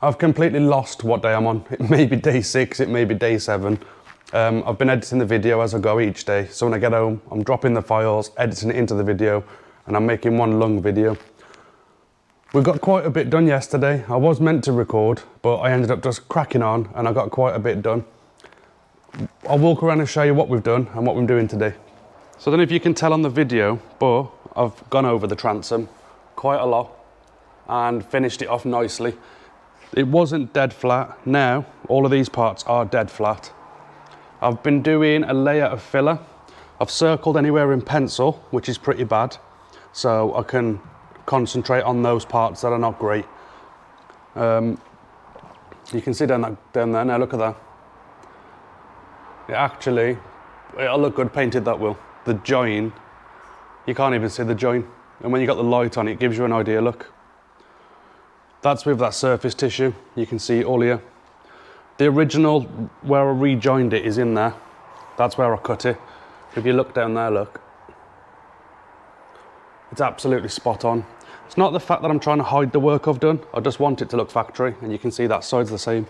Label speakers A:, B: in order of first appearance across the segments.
A: I've completely lost what day I'm on. It may be day 6, it may be day 7. I've been editing the video as I go each day. So when I get home, I'm dropping the files, editing it into the video, and I'm making one long video. We got quite a bit done yesterday. I was meant to record, but I ended up just cracking on and I got quite a bit done. I'll walk around and show you what we've done and what we're doing today. So I don't know if you can tell on the video, but I've gone over the transom quite a lot and finished it off nicely. It wasn't dead flat. Now all of these parts are dead flat. I've been doing a layer of filler. I've circled anywhere in pencil, which is pretty bad, so I can concentrate on those parts that are not great. You can see down there now, look at that. It'll look good painted, that will. The join, you can't even see the join. And when you got the light on, it gives you an idea, look. That's with that surface tissue, you can see it all here. The original, where I rejoined it, is in there. That's where I cut it. If you look down there, look. It's absolutely spot on. It's not the fact that I'm trying to hide the work I've done. I just want it to look factory, and you can see that side's the same.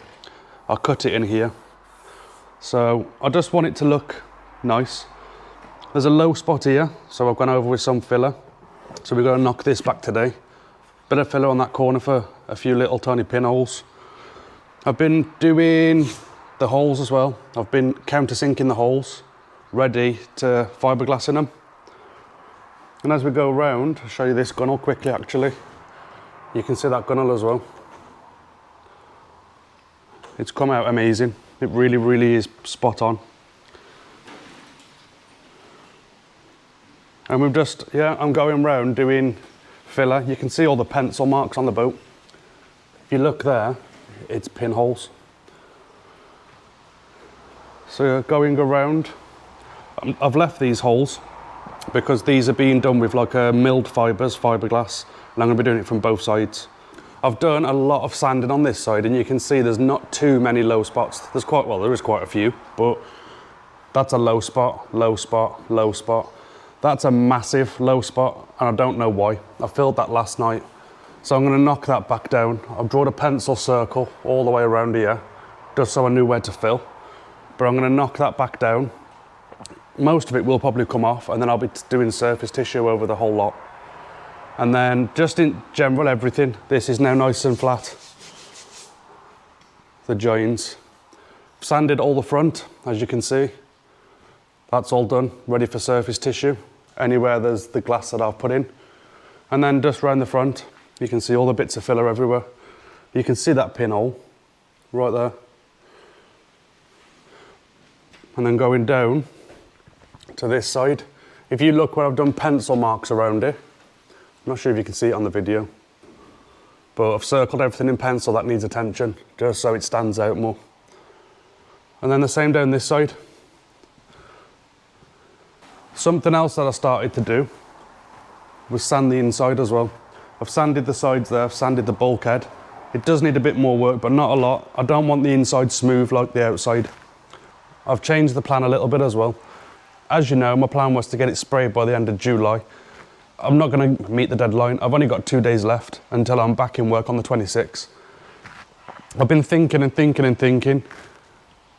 A: I cut it in here. So I just want it to look nice. There's a low spot here, so I've gone over with some filler. So we're going to knock this back today. Bit of filler on that corner for a few little tiny pinholes. I've been doing the holes as well. I've been countersinking the holes, ready to fiberglass in them. And as we go around, I'll show you this gunnel quickly actually. You can see that gunnel as well. It's come out amazing. It really, really is spot on. And we've just, I'm going round doing filler. You can see all the pencil marks on the boat. If you look there, it's pinholes. So going around, I've left these holes because these are being done with like milled fibres, fiberglass, and I'm going to be doing it from both sides. I've done a lot of sanding on this side, and you can see there's not too many low spots. There is quite a few, but that's a low spot, low spot, low spot. That's a massive low spot, and I don't know why. I filled that last night. So I'm going to knock that back down. I've drawn a pencil circle all the way around here, just so I knew where to fill. But I'm going to knock that back down. Most of it will probably come off, and then I'll be doing surface tissue over the whole lot. And then just in general, everything, this is now nice and flat. The joins. Sanded all the front, as you can see. That's all done, ready for surface tissue. Anywhere there's the glass that I've put in. And then just round the front, you can see all the bits of filler everywhere. You can see that pinhole right there. And then going down to this side, if you look where I've done pencil marks around it, I'm not sure if you can see it on the video, but I've circled everything in pencil that needs attention, just so it stands out more. And then the same down this side. Something else that I started to do was sand the inside as well. I've sanded the sides there, I've sanded the bulkhead. It does need a bit more work, but not a lot. I don't want the inside smooth like the outside. I've changed the plan a little bit as well. As you know, my plan was to get it sprayed by the end of July. I'm not going to meet the deadline. I've only got 2 days left until I'm back in work on the 26th. I've been thinking and thinking and thinking.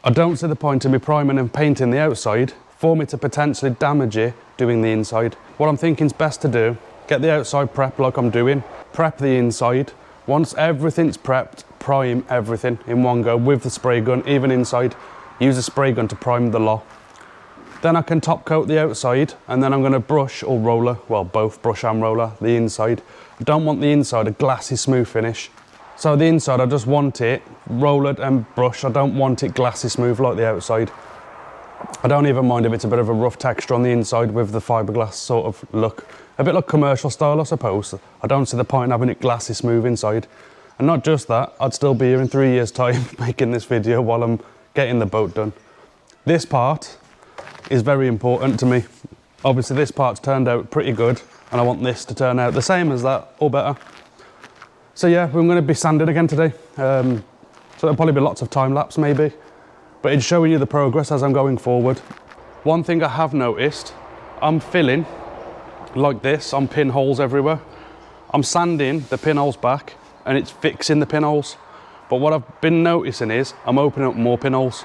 A: I don't see the point in me priming and painting the outside for me to potentially damage it doing the inside. What I'm thinking is best to do, get the outside prep like I'm doing, prep the inside. Once everything's prepped, prime everything in one go with the spray gun, even inside. Use a spray gun to prime the lot. Then I can top coat the outside, and then I'm going to brush or roller, well both brush and roller, the inside. I don't want the inside a glassy smooth finish. So the inside I just want it rollered and brushed. I don't want it glassy smooth like the outside. I don't even mind if it's a bit of a rough texture on the inside with the fiberglass sort of look. A bit like commercial style I suppose. I don't see the point in having it glassy smooth inside. And not just that, I'd still be here in 3 years time making this video while I'm getting the boat done. This part is very important to me. Obviously this part's turned out pretty good, and I want this to turn out the same as that or better. So yeah, we're going to be sanding again today. So there'll probably be lots of time lapse maybe, but it's showing you the progress as I'm going forward. One thing I have noticed, I'm filling like this on pinholes everywhere. I'm sanding the pinholes back and it's fixing the pinholes. But what I've been noticing is I'm opening up more pinholes.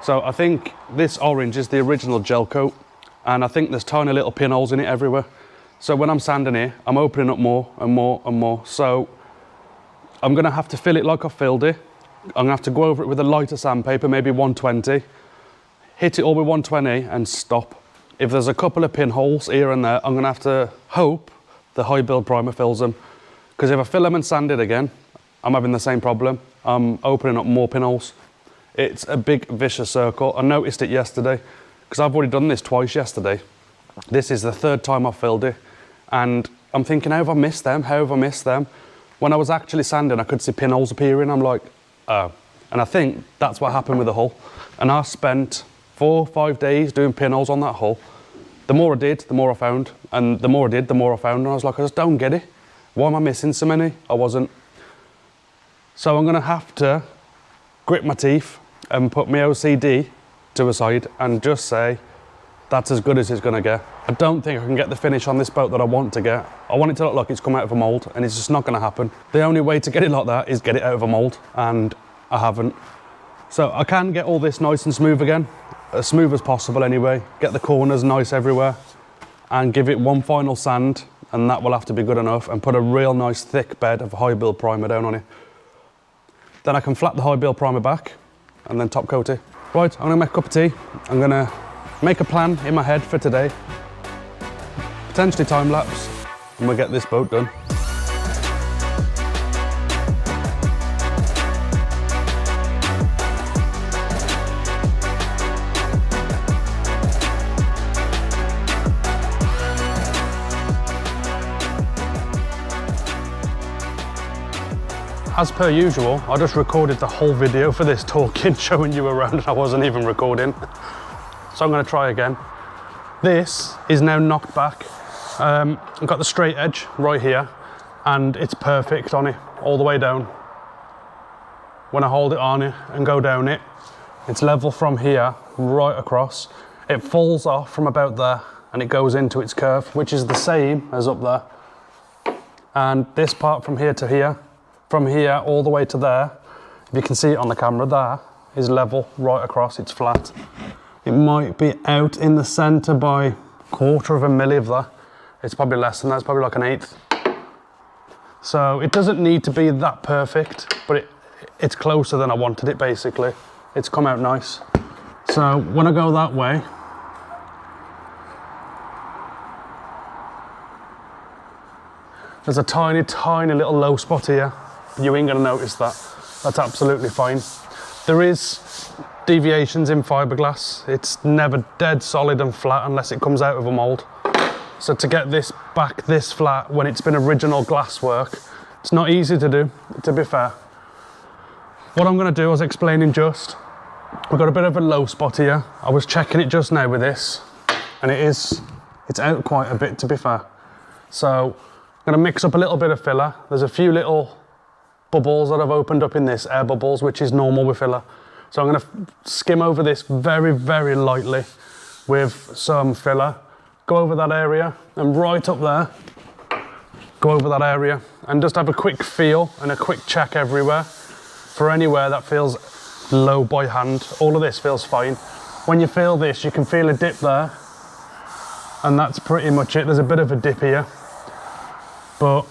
A: So I think this orange is the original gel coat, and I think there's tiny little pinholes in it everywhere. So when I'm sanding here, I'm opening up more and more and more. So I'm gonna have to fill it like I filled it. I'm gonna have to go over it with a lighter sandpaper, maybe 120, hit it all with 120 and stop. If there's a couple of pinholes here and there, I'm gonna have to hope the high build primer fills them. Because if I fill them and sand it again, I'm having the same problem. I'm opening up more pinholes. It's a big vicious circle. I noticed it yesterday because I've already done this twice yesterday. This is the third time I've filled it. And I'm thinking, how have I missed them? How have I missed them? When I was actually sanding, I could see pinholes appearing. I'm like, oh. And I think that's what happened with the hull. And I spent 4 or 5 days doing pinholes on that hull. The more I did, the more I found. And the more I did, the more I found. And I was like, I just don't get it. Why am I missing so many? I wasn't. So I'm gonna have to grit my teeth and put my OCD to a side and just say, that's as good as it's gonna get. I don't think I can get the finish on this boat that I want to get. I want it to look like it's come out of a mold, and it's just not gonna happen. The only way to get it like that is get it out of a mold, and I haven't. So I can get all this nice and smooth again, as smooth as possible anyway, get the corners nice everywhere, and give it one final sand, and that will have to be good enough, and put a real nice thick bed of high build primer down on it. Then I can flat the high build primer back and then top coat it. Right, I'm gonna make a cup of tea. I'm gonna make a plan in my head for today. Potentially time lapse, and we'll get this boat done. As per usual, I just recorded the whole video for this talking, showing you around, and I wasn't even recording. So I'm gonna try again. This is now knocked back. I've got the straight edge right here, and it's perfect on it, all the way down. When I hold it on it and go down it, it's level from here right across. It falls off from about there, and it goes into its curve, which is the same as up there. And this part from here to here, from here all the way to there, if you can see it on the camera, there is level right across, it's flat. It might be out in the center by 1/4 of a milli of that. It's probably less than that, it's probably like 1/8. So it doesn't need to be that perfect, but it's closer than I wanted it basically. It's come out nice. So when I go that way, there's a tiny, tiny little low spot here. You ain't gonna notice that. That's absolutely fine. There is deviations in fiberglass. It's never dead solid and flat unless it comes out of a mold. So to get this back this flat when it's been original glass work, it's not easy to do, to be fair. What I'm gonna do, I was explaining just, we've got a bit of a low spot here. I was checking it just now with this, and it's out quite a bit, to be fair. So I'm gonna mix up a little bit of filler. There's a few little bubbles that I've opened up in this, air bubbles, which is normal with filler. So I'm gonna skim over this very, very lightly with some filler, go over that area, and right up there, go over that area, and just have a quick feel and a quick check everywhere for anywhere that feels low by hand. All of this feels fine. When you feel this, you can feel a dip there, and that's pretty much it. There's a bit of a dip here, but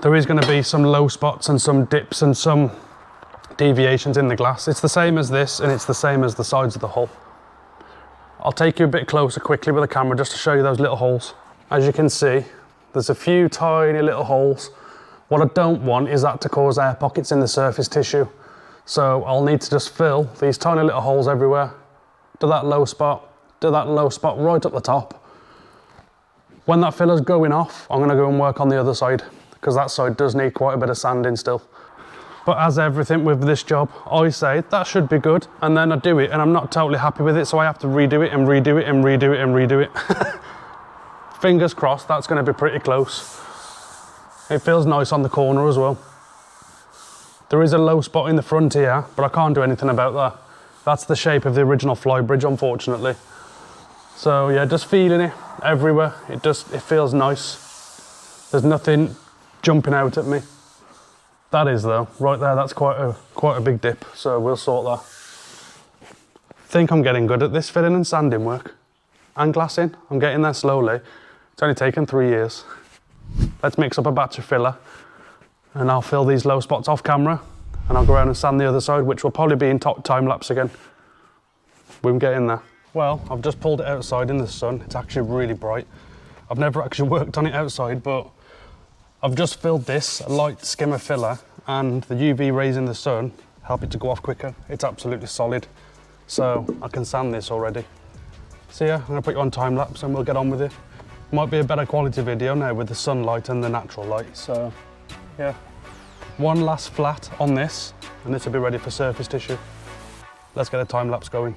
A: there is going to be some low spots and some dips and some deviations in the glass. It's the same as this, and it's the same as the sides of the hull. I'll take you a bit closer quickly with the camera just to show you those little holes. As you can see, there's a few tiny little holes. What I don't want is that to cause air pockets in the surface tissue. So I'll need to just fill these tiny little holes everywhere. Do that low spot right up the top. When that filler's going off, I'm gonna go and work on the other side, because that side does need quite a bit of sanding still. But as everything with this job, I say that should be good, and then I do it and I'm not totally happy with it, so I have to redo it and redo it and redo it and redo it. Fingers crossed, that's gonna be pretty close. It feels nice on the corner as well. There is a low spot in the front here, but I can't do anything about that. That's the shape of the original flybridge, unfortunately. So yeah, just feeling it everywhere. It feels nice. There's nothing jumping out at me. That is though, right there, that's quite a big dip, so we'll sort that. I think I'm getting good at this filling and sanding work. And glassing, I'm getting there slowly. It's only taken 3 years. Let's mix up a batch of filler and I'll fill these low spots off camera and I'll go around and sand the other side, which will probably be in time lapse again. We can get in there. Well, I've just pulled it outside in the sun. It's actually really bright. I've never actually worked on it outside, but I've just filled this light skimmer filler and the UV rays in the sun help it to go off quicker. It's absolutely solid. So I can sand this already. So yeah, I'm gonna put you on time lapse and we'll get on with it. Might be a better quality video now with the sunlight and the natural light. So yeah, one last flat on this and this will be ready for surface tissue. Let's get a time lapse going.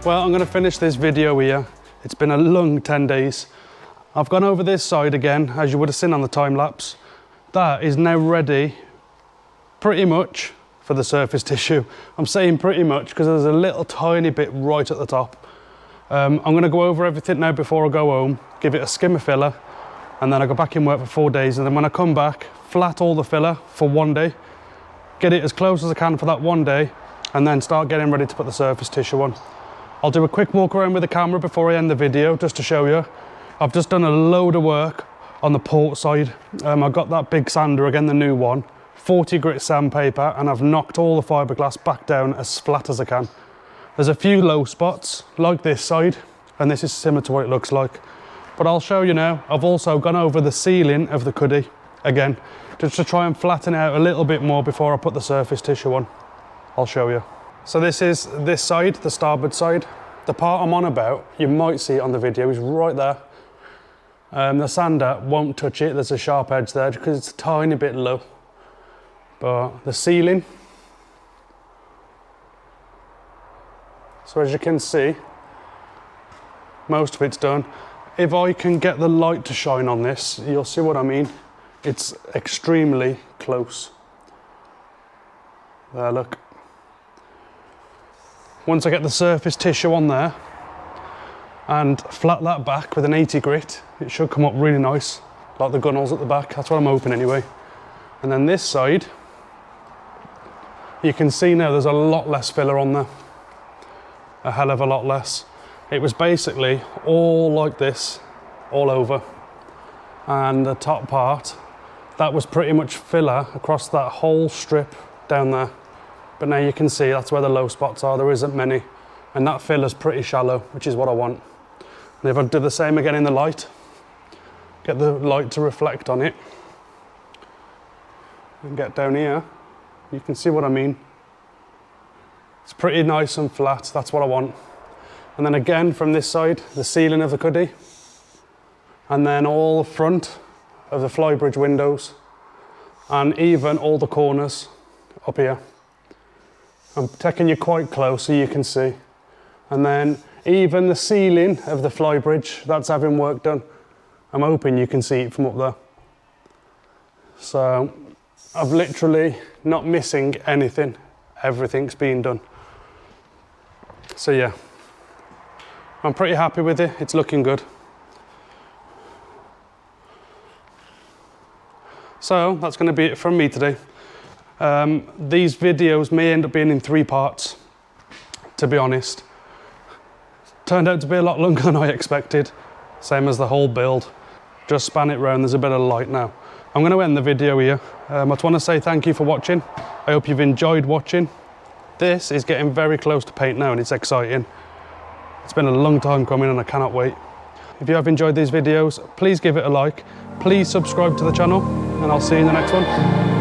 A: Well, I'm going to finish this video here. It's been a long 10 days. I've gone over this side again, as you would have seen on the time lapse. That is now ready pretty much for the surface tissue. I'm saying pretty much because there's a little tiny bit right at the top. I'm going to go over everything now before I go home, give it a skimmer filler, and then I go back in work for 4 days. And then when I come back, flat all the filler for 1 day, get it as close as I can for that 1 day, and then start getting ready to put the surface tissue on. I'll do a quick walk around with the camera before I end the video, just to show you. I've just done a load of work on the port side. I've got that big sander, again the new one, 40 grit sandpaper, and I've knocked all the fiberglass back down as flat as I can. There's a few low spots, like this side, and this is similar to what it looks like. But I'll show you now. I've also gone over the ceiling of the cuddy, again, just to try and flatten it out a little bit more before I put the surface tissue on. I'll show you. So this is this side, the starboard side. The part I'm on about, you might see it on the video, is right there. The sander won't touch it, there's a sharp edge there because it's a tiny bit low. But the ceiling, so as you can see, most of it's done. If I can get the light to shine on this, you'll see what I mean. It's extremely close. There, look. Once I get the surface tissue on there and flat that back with an 80 grit, it should come up really nice, like the gunnels at the back. That's what I'm hoping anyway. And then this side, you can see now there's a lot less filler on there. A hell of a lot less. It was basically all like this, all over. And the top part, that was pretty much filler across that whole strip down there. But now you can see that's where the low spots are. There isn't many. And that filler's pretty shallow, which is what I want. And if I do the same again in the light, get the light to reflect on it, and get down here, you can see what I mean. It's pretty nice and flat. That's what I want. And then again from this side, the ceiling of the cuddy, and then all the front of the flybridge windows, and even all the corners up here. I'm taking you quite close so you can see. And then even the ceiling of the flybridge, that's having work done. I'm hoping you can see it from up there. So I've literally not missing anything. Everything's been done. So yeah, I'm pretty happy with it. It's looking good. So that's going to be it from me today. These videos may end up being in 3 parts, to be honest. Turned out to be a lot longer than I expected, same as the whole build. Just span it round, there's a bit of light now. I'm going to end the video here. I just want to say thank you for watching. I hope you've enjoyed watching. This is getting very close to paint now and it's exciting. It's been a long time coming and I cannot wait. If you have enjoyed these videos, please give it a like. Please subscribe to the channel and I'll see you in the next one.